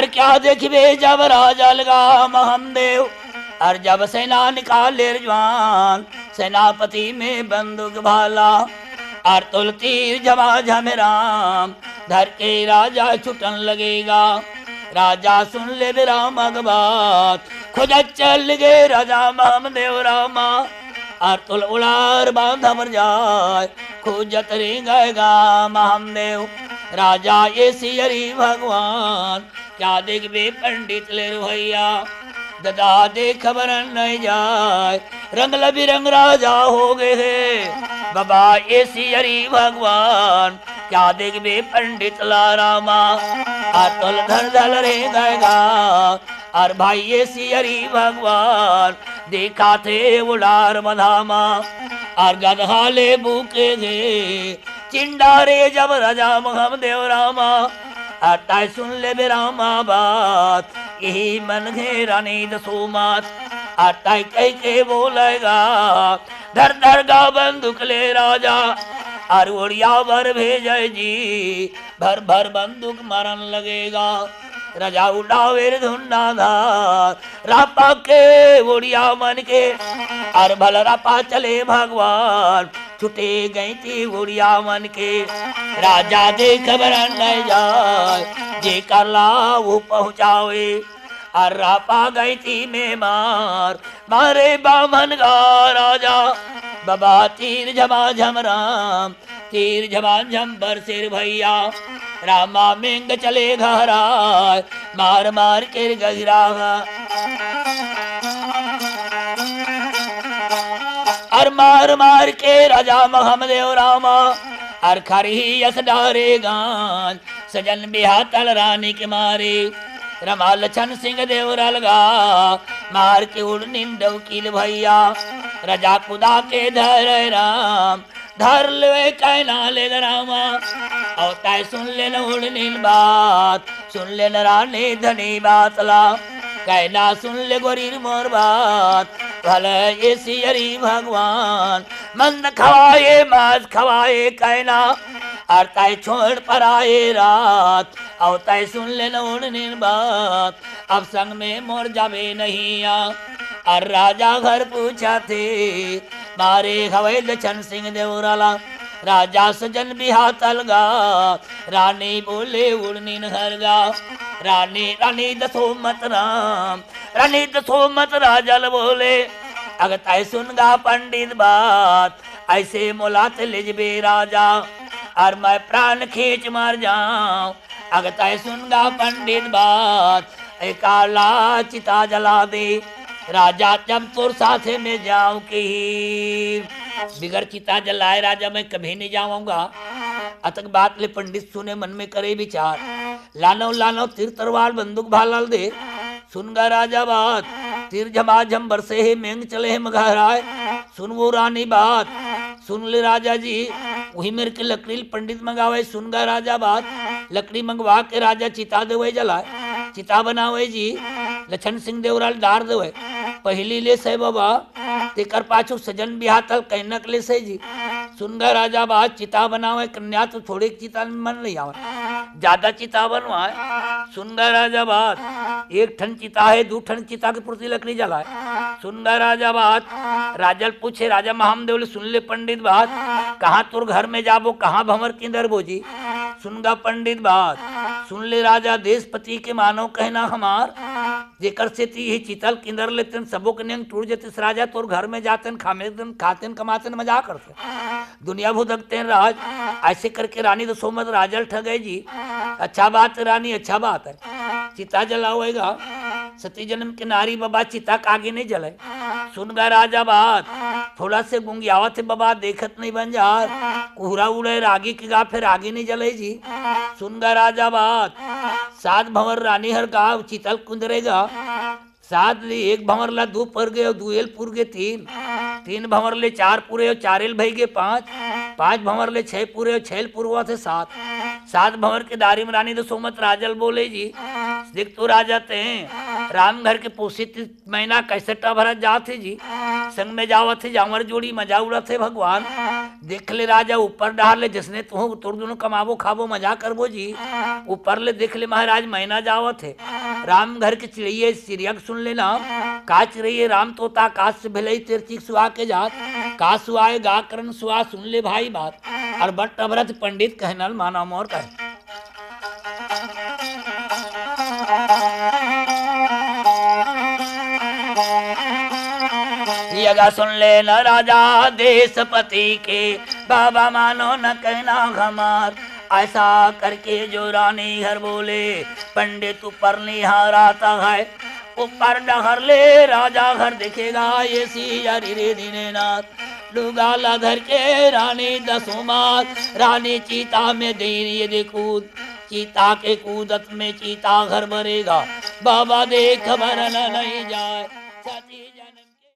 और क्या देखिए जब राजा लगा महामदेव और जब सेना निकाले जवान सेनापति में बंदूक भाला और तुल तीर झमाझम राम धर के राजा छुटन लगेगा। राजा सुन ले राम बात खुद चल गए राजा महामदेव रामा और तुल उड़ार बांधा मर जाए खोजत रे गएगा महामदेव। राजा ये सियरी भगवान क्या देखबे पंडित ले भैया ददा दे खबर नहीं जाए रंग बिरंग राजा हो गए बाबा ये सियरी भगवान क्या देखबे पंडित ला रामा आतुल धर धल रे गएगा। और भाई ये सियरी भगवान देखा थे उड़ार मधामा और गधा ले बुके गे चिंडारे जब राजा महामदेव रामा अटाई सुन ले बेरामा बात यही मन घेरा नींद सोमात अटाई कह के बोलेगा धर धर गा बंदूक ले राजा और उड़िया भर भेजे जी भर भर बंदूक मारन लगेगा। राजा उड़ावे धुन्ना धार रापा के उड़िया मन के और भल रापा चले भगवान छुटे गई थी उड़िया मन के। राजा दे खबर नहीं जाए जे करला वो पहुँचावे और रापा गई थी में मारे बामन गा राजा बाबा तीर झमाझम राम तीर झमाझम बरसिर भैया रामा मेंग चले घरा मार मार के गजरा और मार मार के राजा महामदेव रामा और खरी यस डारे गान सजन बिहातल रानी के मारे रमा लछन सिंह देवरा लगा मार के उड़ निंदव किल भैया। राजा खुदा के धर राम धर ले कहना ले रामा और तय सुन ले उड़ नील बात सुन ले रानी धनी बात ला कहना सुन ले गोरीर मोर बात भले ये सियरी भगवान मंद खवाए माज खवाए कहना और तय छोड़ पर आए रात और तय सुन ले उड़ने बात अब संग में मोर जावे नहीं आ। और राजा घर पूछा थे मारे हवे लछन सिंह देवराला राजा सजन बिहातल गा रानी बोले उड़नीन हरगा रानी रानी दसो मत राम रानी दसो मत राजल बोले अगर तय सुनगा पंडित बात ऐसे मुलात लिजबे राजा और मैं प्राण खींच मार जाऊं अगर तय सुनगा पंडित बात काला चिता जला दे राजा जब तोर साथे में जाऊं कि बिगर चिता जलाए राजा मैं कभी नहीं जाऊंगा। अतक बात ले पंडित सुने मन में करे विचार लानो लानो तीर तरवार बंदूक भालाल दे सुनगा राजा बात तीर झमाझम बरसे है मेंग चले है मघराए सुन वो रानी बात सुन ले राजा जी वही मेरे के लकड़ी पंडित मंगावे सुनगा राजा बात लकड़ी मंगवा के राजा चिता देवे जलाए चिता बनावे जी लछन सिंह देवराल डार देवे पहली ले से बाबा तेकर पाछू सजन बिहातल कहनक ले से जी सुनगा राजा बात चिता बनावे कन्या तो थोड़े चिता में मन नहीं आवे ज्यादा चिता बनवाए सुनगा राजा बात एक ठन चिता है दो ठन चिता के प्रति लकड़ी जलाए सुनगा राजा बात राजल पूछे राजा महामदेव सुन ले पंडित बात कहाँ तुर घर में जाबो कहाँ भंवर किंदर बोजी सुनगा पंडित बात सुन ले राजा देशपति के मानो कहना हमार जेकर से ती ही चितल किंदर लेते सबो के नियंग टूट जाते राजा तोर घर में जाते खाते कमाते मजा करते दुनिया भुदकते हैं राज ऐसे करके रानी तो सोमत राजल ठगे जी अच्छा बात है रानी अच्छा बात है चिता जलावेगा सती जन्म के नारी बाबा चिता आगे नहीं जले सुनगा राजा बात थोड़ा से गुंगियावत है बाबा देखत नहीं बन जा कोहरा उड़े रागी की गा फिर आगे नहीं जले जी सुनगा राजा बात सात भंवर रानी हर गाँव चितल कुंदरेगा सात ले एक भंवर ला दो पर गए दो एल पुर गए तीन भंवर ले चार पूरे और चार एल भई गए पांच भंवर ले छह पूरे और छह पूर्वा थे सात भंवर के दारी में रानी तो सोमत राजल बोले जी देख तो राजा ते राम घर के पोषित मैना कैसे टभरत जाते जी संग में जावत थे जावर जोड़ी मजा उड़त थे भगवान देख ले राजा ऊपर डाल ले जिसने तुम तुर दोनों कमाबो खाबो मजा करबो जी ऊपर ले देख ले महाराज मैना जावत है राम घर के चिड़िये सिरियक सुन लेना का चिड़िये राम तोता काश से भिलई तेर चीख सुहा के जात का सुहाए गा करन सुहा सुन ले भाई बात और बट टभरत पंडित कहनल माना मोर कह यगा सुन ले न राजा देशपति के बाबा मानो न कहना हमार ऐसा करके जो रानी घर बोले पंडित ऊपर निहाराता है ऊपर डहर ले राजा घर दिखेगा ये सियारी रे दीनेनाथ डुगाला धर के रानी दसों मार रानी चीता में देरी देखूद चीता के कूदत में चीता घर भरेगा बाबा देख भरन नहीं जाए सची